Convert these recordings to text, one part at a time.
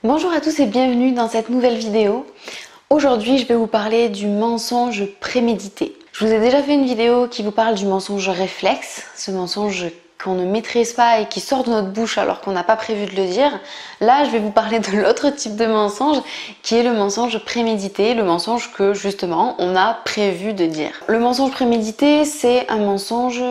Bonjour à tous et bienvenue dans cette nouvelle vidéo. Aujourd'hui, je vais vous parler du mensonge prémédité. Je vous ai déjà fait une vidéo qui vous parle du mensonge réflexe, ce mensonge qu'on ne maîtrise pas et qui sort de notre bouche alors qu'on n'a pas prévu de le dire. Là, je vais vous parler de l'autre type de mensonge qui est le mensonge prémédité, le mensonge que justement on a prévu de dire. Le mensonge prémédité, c'est un mensonge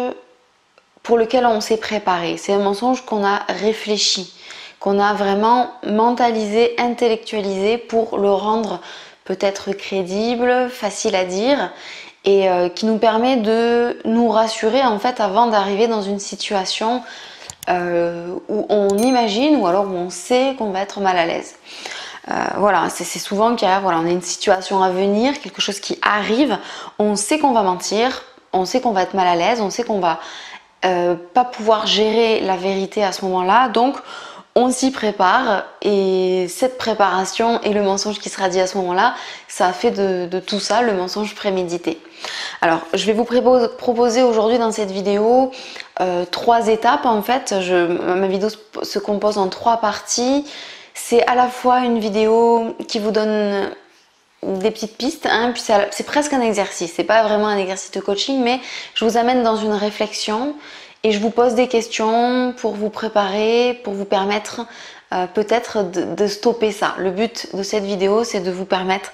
pour lequel on s'est préparé, c'est un mensonge qu'on a réfléchi, qu'on a vraiment mentalisé, intellectualisé pour le rendre peut-être crédible, facile à dire et qui nous permet de nous rassurer en fait avant d'arriver dans une situation où on imagine ou alors où on sait qu'on va être mal à l'aise. Voilà, c'est souvent qu'il y a, voilà, on a une situation à venir, quelque chose qui arrive, on sait qu'on va mentir, on sait qu'on va être mal à l'aise, on sait qu'on va pas pouvoir gérer la vérité à ce moment-là, donc on s'y prépare et cette préparation et le mensonge qui sera dit à ce moment-là, ça a fait de tout ça le mensonge prémédité. Alors, je vais vous proposer aujourd'hui dans cette vidéo 3 étapes en fait. Ma vidéo se compose en 3 parties. C'est à la fois une vidéo qui vous donne des petites pistes, hein, puis c'est presque un exercice, c'est pas vraiment un exercice de coaching, mais je vous amène dans une réflexion et je vous pose des questions pour vous préparer, pour vous permettre peut-être de stopper ça. Le but de cette vidéo, c'est de vous permettre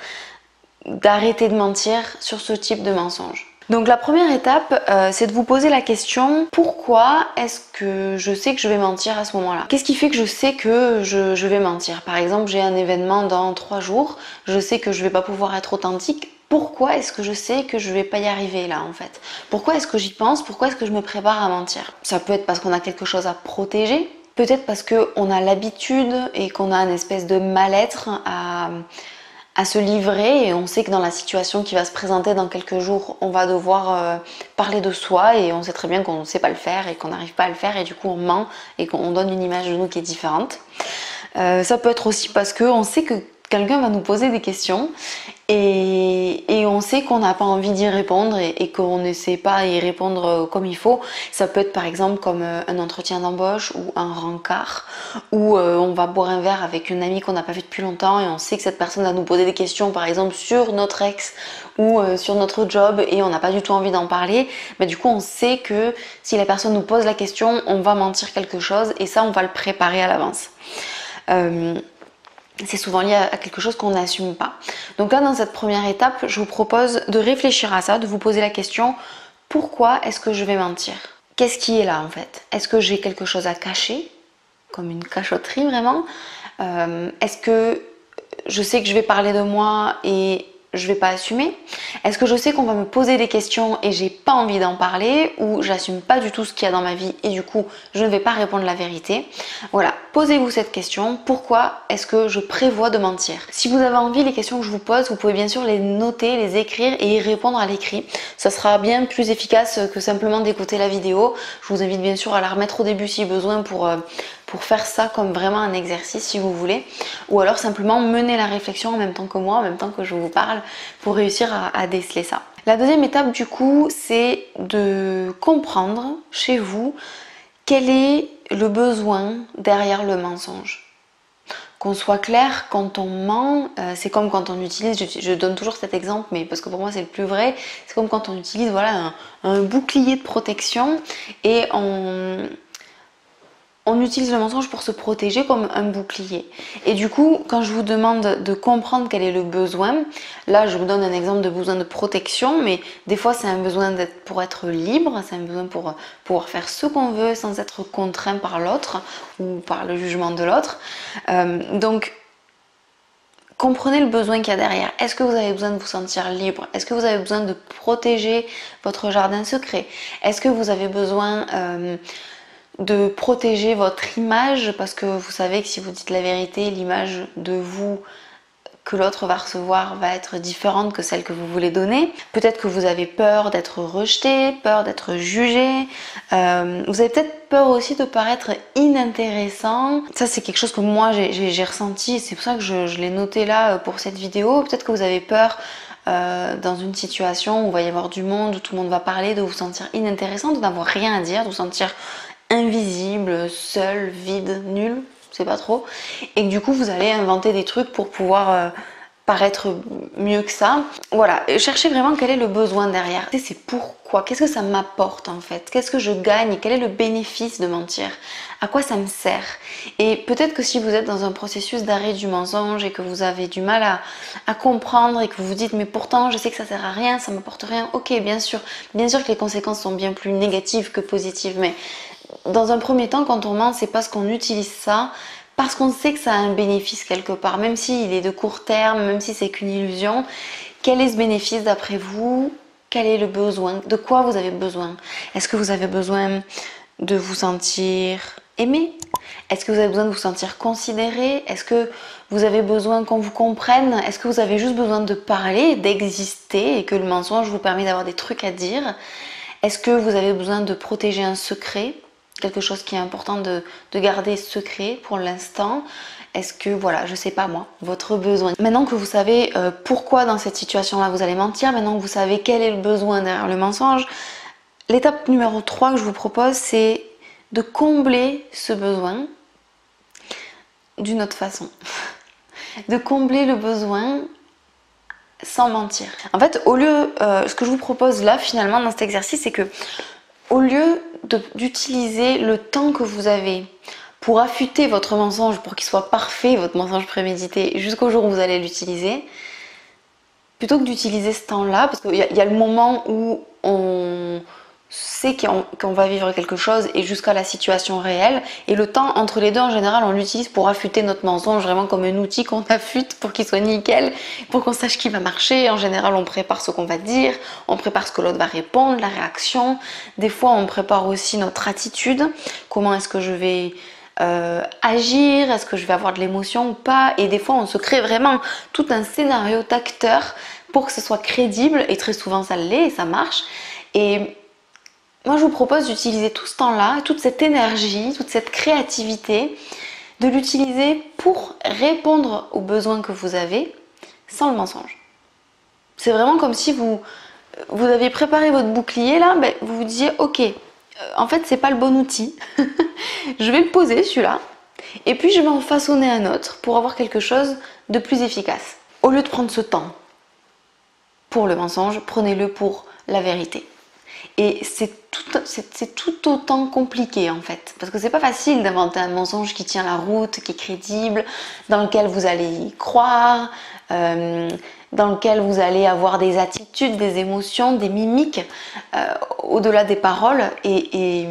d'arrêter de mentir sur ce type de mensonge. Donc la première étape, c'est de vous poser la question: pourquoi est-ce que je sais que je vais mentir à ce moment-là? Qu'est-ce qui fait que je sais que je vais mentir? Par exemple, j'ai un événement dans 3 jours, je sais que je vais pas pouvoir être authentique. Pourquoi est-ce que je sais que je vais pas y arriver là en fait? Pourquoi est-ce que j'y pense? Pourquoi est-ce que je me prépare à mentir? Ça peut être parce qu'on a quelque chose à protéger, peut-être parce qu'on a l'habitude et qu'on a une espèce de mal-être à se livrer et on sait que dans la situation qui va se présenter dans quelques jours, on va devoir parler de soi et on sait très bien qu'on ne sait pas le faire et qu'on n'arrive pas à le faire et du coup on ment et qu'on donne une image de nous qui est différente. Ça peut être aussi parce qu'on sait que quelqu'un va nous poser des questions et on sait qu'on n'a pas envie d'y répondre et qu'on ne sait pas y répondre comme il faut. Ça peut être par exemple comme un entretien d'embauche ou un rencard où on va boire un verre avec une amie qu'on n'a pas vue depuis longtemps et on sait que cette personne va nous poser des questions par exemple sur notre ex ou sur notre job et on n'a pas du tout envie d'en parler. Mais du coup on sait que si la personne nous pose la question, on va mentir quelque chose et ça on va le préparer à l'avance. C'est souvent lié à quelque chose qu'on n'assume pas. Donc là, dans cette première étape, je vous propose de réfléchir à ça, de vous poser la question: pourquoi est-ce que je vais mentir? Qu'est-ce qui est là en fait? Est-ce que j'ai quelque chose à cacher, comme une cachotterie vraiment? Est-ce que je sais que je vais parler de moi et je vais pas assumer? Est-ce que je sais qu'on va me poser des questions et j'ai pas envie d'en parler, ou j'assume pas du tout ce qu'il y a dans ma vie et du coup je ne vais pas répondre la vérité? Voilà, posez-vous cette question: pourquoi est-ce que je prévois de mentir? Si vous avez envie, les questions que je vous pose, vous pouvez bien sûr les noter, les écrire et y répondre à l'écrit. Ça sera bien plus efficace que simplement d'écouter la vidéo. Je vous invite bien sûr à la remettre au début si besoin pour faire ça comme vraiment un exercice si vous voulez, ou alors simplement mener la réflexion en même temps que moi, en même temps que je vous parle, pour réussir à déceler ça. La deuxième étape du coup, c'est de comprendre chez vous quel est le besoin derrière le mensonge. Qu'on soit clair, quand on ment, c'est comme quand on utilise, je donne toujours cet exemple, mais parce que pour moi c'est le plus vrai, c'est comme quand on utilise voilà, un bouclier de protection et on utilise le mensonge pour se protéger comme un bouclier. Et du coup, quand je vous demande de comprendre quel est le besoin, là je vous donne un exemple de besoin de protection, mais des fois c'est un besoin pour être libre, c'est un besoin pour pouvoir faire ce qu'on veut sans être contraint par l'autre ou par le jugement de l'autre. Donc comprenez le besoin qu'il y a derrière. Est-ce que vous avez besoin de vous sentir libre? Est-ce que vous avez besoin de protéger votre jardin secret? Est-ce que vous avez besoin de protéger votre image, parce que vous savez que si vous dites la vérité, l'image de vous que l'autre va recevoir va être différente que celle que vous voulez donner. Peut-être que vous avez peur d'être rejeté, peur d'être jugé. Vous avez peut-être peur aussi de paraître inintéressant. Ça, c'est quelque chose que moi j'ai ressenti. C'est pour ça que je l'ai noté là pour cette vidéo. Peut-être que vous avez peur dans une situation où il va y avoir du monde, où tout le monde va parler, de vous sentir inintéressant, de n'avoir rien à dire, de vous sentir invisible, seul, vide, nul. sais pas trop, et que du coup vous allez inventer des trucs pour pouvoir paraître mieux que ça. Voilà, cherchez vraiment quel est le besoin derrière. C'est pourquoi, qu'est-ce que ça m'apporte en fait, qu'est-ce que je gagne, quel est le bénéfice de mentir, à quoi ça me sert. Et peut-être que si vous êtes dans un processus d'arrêt du mensonge et que vous avez du mal à comprendre et que vous vous dites mais pourtant je sais que ça sert à rien, ça m'apporte rien, ok, bien sûr que les conséquences sont bien plus négatives que positives, mais dans un premier temps quand on ment c'est parce qu'on utilise ça parce qu'on sait que ça a un bénéfice quelque part, même s'il est de court terme, même si c'est qu'une illusion. Quel est ce bénéfice d'après vous? Quel est le besoin? De quoi vous avez besoin? Est-ce que vous avez besoin de vous sentir aimé? Est-ce que vous avez besoin de vous sentir considéré? Est-ce que vous avez besoin qu'on vous comprenne? Est-ce que vous avez juste besoin de parler, d'exister et que le mensonge vous permet d'avoir des trucs à dire? Est-ce que vous avez besoin de protéger un secret? Quelque chose qui est important de garder secret pour l'instant. Est-ce que, voilà, je sais pas moi, votre besoin. Maintenant que vous savez pourquoi dans cette situation-là vous allez mentir, maintenant que vous savez quel est le besoin derrière le mensonge, l'étape numéro 3 que je vous propose, c'est de combler ce besoin d'une autre façon. De combler le besoin sans mentir. En fait, au lieu, ce que je vous propose là, finalement, dans cet exercice, c'est que au lieu d'utiliser le temps que vous avez pour affûter votre mensonge, pour qu'il soit parfait, votre mensonge prémédité, jusqu'au jour où vous allez l'utiliser, plutôt que d'utiliser ce temps-là, parce qu'il y a le moment où on sait qu'on va vivre quelque chose et jusqu'à la situation réelle, et le temps entre les deux en général on l'utilise pour affûter notre mensonge, vraiment comme un outil qu'on affûte pour qu'il soit nickel, pour qu'on sache qui va marcher. En général on prépare ce qu'on va dire, on prépare ce que l'autre va répondre, la réaction, des fois on prépare aussi notre attitude, comment est-ce que je vais agir, est-ce que je vais avoir de l'émotion ou pas, et des fois on se crée vraiment tout un scénario d'acteur pour que ce soit crédible, et très souvent ça l'est et ça marche. Et moi je vous propose d'utiliser tout ce temps-là, toute cette énergie, toute cette créativité, de l'utiliser pour répondre aux besoins que vous avez sans le mensonge. C'est vraiment comme si vous aviez préparé votre bouclier là, ben, vous vous disiez ok, en fait c'est pas le bon outil, je vais le poser celui-là, et puis je vais en façonner un autre pour avoir quelque chose de plus efficace. Au lieu de prendre ce temps pour le mensonge, prenez-le pour la vérité. Et c'est tout autant compliqué en fait, parce que c'est pas facile d'inventer un mensonge qui tient la route, qui est crédible, dans lequel vous allez y croire, dans lequel vous allez avoir des attitudes, des émotions, des mimiques au-delà des paroles, et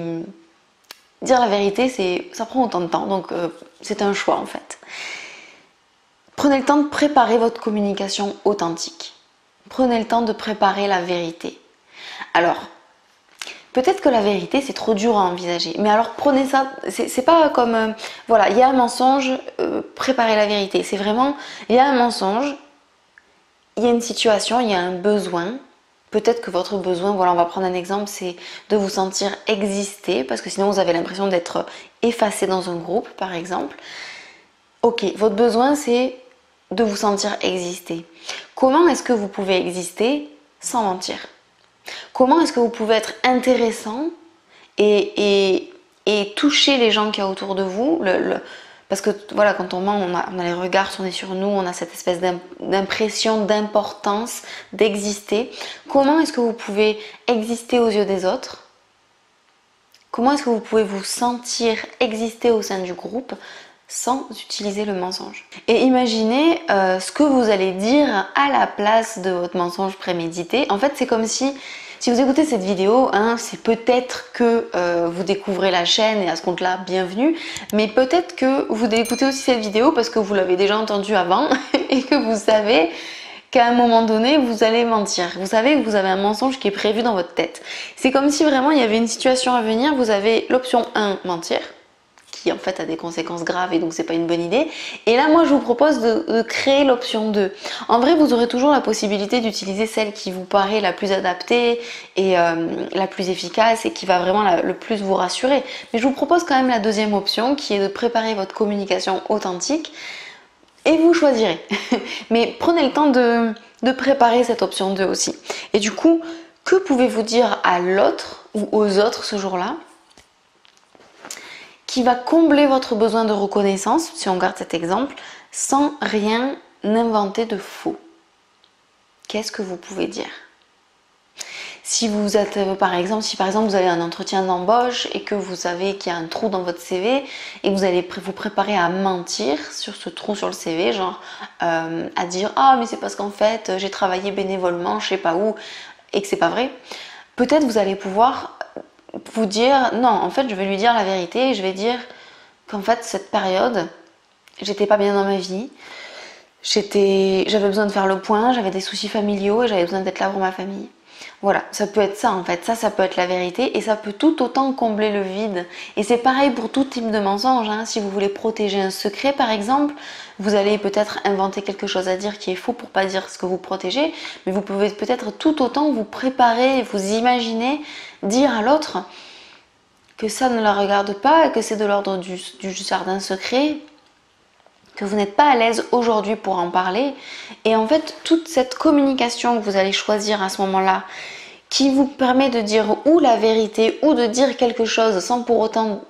dire la vérité, ça prend autant de temps, donc c'est un choix en fait. Prenez le temps de préparer votre communication authentique. Prenez le temps de préparer la vérité. Alors, peut-être que la vérité c'est trop dur à envisager, mais alors prenez ça, c'est pas comme, voilà, il y a un mensonge, préparez la vérité. C'est vraiment, il y a un mensonge, il y a une situation, il y a un besoin. Peut-être que votre besoin, voilà, on va prendre un exemple, c'est de vous sentir exister, parce que sinon vous avez l'impression d'être effacé dans un groupe, par exemple. Ok, votre besoin c'est de vous sentir exister. Comment est-ce que vous pouvez exister sans mentir? Comment est-ce que vous pouvez être intéressant et toucher les gens qu'il y a autour de vous? Parce que voilà, quand on ment, on a les regards tournés sur nous, on a cette espèce d'impression d'importance, d'exister. Comment est-ce que vous pouvez exister aux yeux des autres? Comment est-ce que vous pouvez vous sentir exister au sein du groupe sans utiliser le mensonge? Et imaginez ce que vous allez dire à la place de votre mensonge prémédité. En fait, c'est comme si vous écoutez cette vidéo, hein, c'est peut-être que vous découvrez la chaîne, et à ce compte-là, bienvenue. Mais peut-être que vous écoutez aussi cette vidéo parce que vous l'avez déjà entendue avant et que vous savez qu'à un moment donné, vous allez mentir. Vous savez que vous avez un mensonge qui est prévu dans votre tête. C'est comme si vraiment il y avait une situation à venir. Vous avez l'option 1, mentir, qui en fait a des conséquences graves et donc c'est pas une bonne idée. Et là moi je vous propose de créer l'option 2. En vrai vous aurez toujours la possibilité d'utiliser celle qui vous paraît la plus adaptée et la plus efficace et qui va vraiment le plus vous rassurer. Mais je vous propose quand même la deuxième option qui est de préparer votre communication authentique et vous choisirez. Mais prenez le temps de préparer cette option 2 aussi. Et du coup, que pouvez-vous dire à l'autre ou aux autres ce jour-là qui va combler votre besoin de reconnaissance, si on garde cet exemple, sans rien inventer de faux. Qu'est-ce que vous pouvez dire? Si vous êtes, par exemple, vous avez un entretien d'embauche et que vous savez qu'il y a un trou dans votre CV et que vous allez vous préparer à mentir sur ce trou sur le CV, genre à dire ah mais c'est parce qu'en fait j'ai travaillé bénévolement je sais pas où et que c'est pas vrai, peut-être vous allez pouvoir vous dire non, en fait je vais lui dire la vérité et je vais dire qu'en fait cette période j'étais pas bien dans ma vie, j'avais besoin de faire le point, j'avais des soucis familiaux et j'avais besoin d'être là pour ma famille. Voilà, ça peut être ça en fait, ça peut être la vérité et ça peut tout autant combler le vide. Et c'est pareil pour tout type de mensonge, hein. Si vous voulez protéger un secret par exemple, vous allez peut-être inventer quelque chose à dire qui est faux pour pas dire ce que vous protégez, mais vous pouvez peut-être tout autant vous préparer, vous imaginer, dire à l'autre que ça ne la regarde pas et que c'est de l'ordre du jardin secret, que vous n'êtes pas à l'aise aujourd'hui pour en parler. Et en fait, toute cette communication que vous allez choisir à ce moment-là, qui vous permet de dire ou la vérité ou de dire quelque chose sans pour autant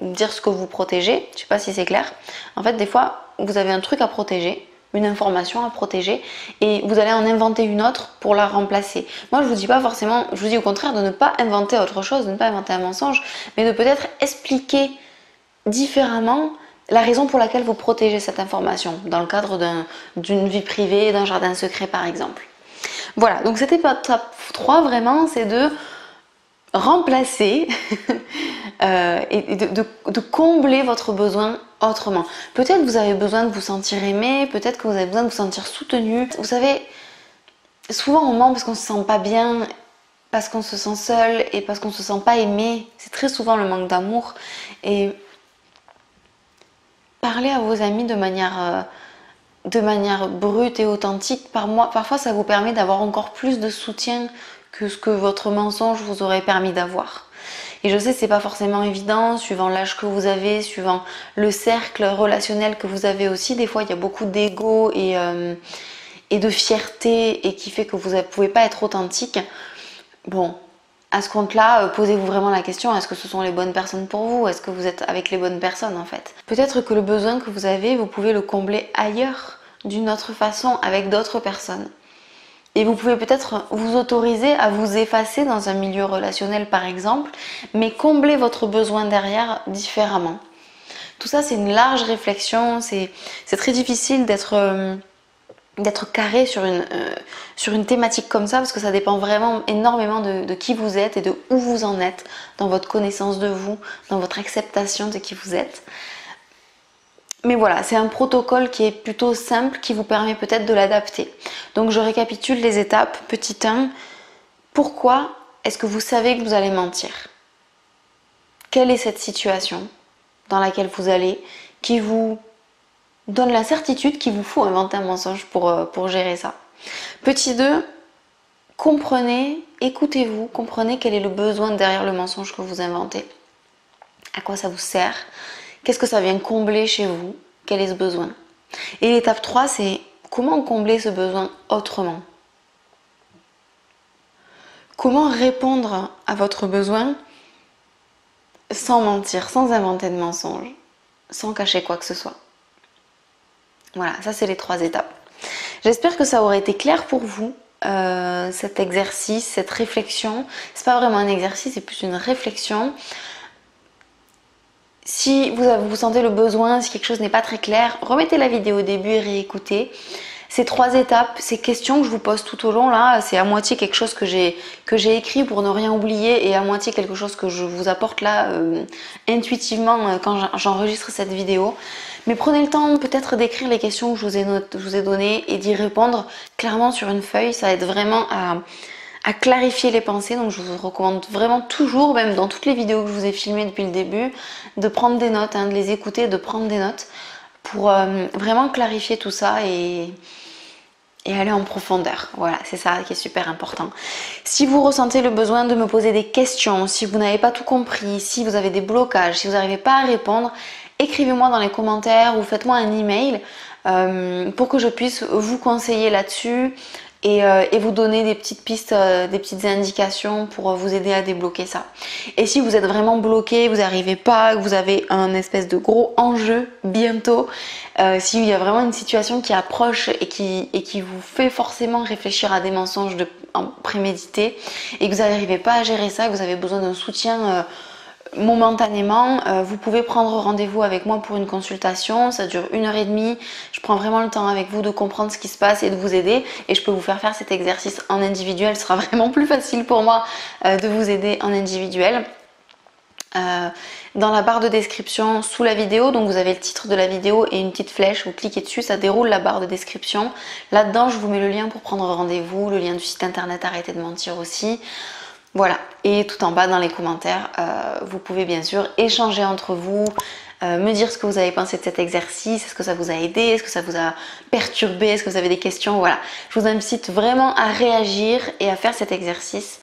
dire ce que vous protégez, je ne sais pas si c'est clair. En fait, des fois, vous avez un truc à protéger, une information à protéger et vous allez en inventer une autre pour la remplacer. Moi, je vous dis pas forcément, je vous dis au contraire de ne pas inventer autre chose, de ne pas inventer un mensonge, mais de peut-être expliquer différemment la raison pour laquelle vous protégez cette information dans le cadre d'une vie privée, d'un jardin secret par exemple. Voilà, donc cette étape 3 vraiment, c'est de remplacer et de combler votre besoin autrement. Peut-être que vous avez besoin de vous sentir aimé, peut-être que vous avez besoin de vous sentir soutenu. Vous savez, souvent on ment parce qu'on se sent pas bien, parce qu'on se sent seul et parce qu'on se sent pas aimé. C'est très souvent le manque d'amour. Et parler à vos amis de manière brute et authentique, parfois ça vous permet d'avoir encore plus de soutien que ce que votre mensonge vous aurait permis d'avoir. Et je sais c'est pas forcément évident, suivant l'âge que vous avez, suivant le cercle relationnel que vous avez aussi. Des fois il y a beaucoup d'ego et de fierté et qui fait que vous ne pouvez pas être authentique. Bon, à ce compte-là, posez-vous vraiment la question, est-ce que ce sont les bonnes personnes pour vous? Est-ce que vous êtes avec les bonnes personnes en fait? Peut-être que le besoin que vous avez, vous pouvez le combler ailleurs, d'une autre façon, avec d'autres personnes. Et vous pouvez peut-être vous autoriser à vous effacer dans un milieu relationnel par exemple, mais combler votre besoin derrière différemment. Tout ça c'est une large réflexion, c'est très difficile d'être carré sur une thématique comme ça parce que ça dépend vraiment énormément de qui vous êtes et de où vous en êtes dans votre connaissance de vous, dans votre acceptation de qui vous êtes. Mais voilà, c'est un protocole qui est plutôt simple qui vous permet peut-être de l'adapter. Donc je récapitule les étapes. Petit 1, pourquoi est-ce que vous savez que vous allez mentir? Quelle est cette situation dans laquelle vous allez qui vous donne la certitude qu'il vous faut inventer un mensonge pour gérer ça. Petit 2, comprenez, écoutez-vous, comprenez quel est le besoin derrière le mensonge que vous inventez. À quoi ça vous sert? Qu'est-ce que ça vient combler chez vous? Quel est ce besoin? Et l'étape 3, c'est comment combler ce besoin autrement? Comment répondre à votre besoin sans mentir, sans inventer de mensonge, sans cacher quoi que ce soit? Voilà, ça c'est les 3 étapes. J'espère que ça aurait été clair pour vous, cet exercice, cette réflexion. C'est pas vraiment un exercice, c'est plus une réflexion. Si vous sentez le besoin, si quelque chose n'est pas très clair, remettez la vidéo au début et réécoutez. Ces 3 étapes, ces questions que je vous pose tout au long là, c'est à moitié quelque chose que j'ai écrit pour ne rien oublier et à moitié quelque chose que je vous apporte là intuitivement quand j'enregistre cette vidéo. Mais prenez le temps peut-être d'écrire les questions que je vous ai données et d'y répondre clairement sur une feuille. Ça aide vraiment à clarifier les pensées. Donc je vous recommande vraiment toujours, même dans toutes les vidéos que je vous ai filmées depuis le début, de prendre des notes, de les écouter, de prendre des notes pour vraiment clarifier tout ça et aller en profondeur. Voilà, c'est ça qui est super important. Si vous ressentez le besoin de me poser des questions, si vous n'avez pas tout compris, si vous avez des blocages, si vous n'arrivez pas à répondre, écrivez-moi dans les commentaires ou faites-moi un email pour que je puisse vous conseiller là-dessus et vous donner des petites pistes, des petites indications pour vous aider à débloquer ça. Et si vous êtes vraiment bloqué, vous n'arrivez pas, que vous avez un espèce de gros enjeu bientôt, s'il y a vraiment une situation qui approche et qui vous fait forcément réfléchir à des mensonges prémédités et que vous n'arrivez pas à gérer ça, que vous avez besoin d'un soutien momentanément, vous pouvez prendre rendez-vous avec moi pour une consultation. Ça dure 1h30. Je prends vraiment le temps avec vous de comprendre ce qui se passe et de vous aider, et je peux vous faire cet exercice en individuel. Ce sera vraiment plus facile pour moi de vous aider en individuel. Dans la barre de description sous la vidéo, donc vous avez le titre de la vidéo et une petite flèche, vous cliquez dessus, ça déroule la barre de description. Là-dedans je vous mets le lien pour prendre rendez-vous, le lien du site internet Arrêtez de mentir aussi. Voilà, et tout en bas dans les commentaires, vous pouvez bien sûr échanger entre vous, me dire ce que vous avez pensé de cet exercice, est-ce que ça vous a aidé, est-ce que ça vous a perturbé, est-ce que vous avez des questions, voilà. Je vous incite vraiment à réagir et à faire cet exercice.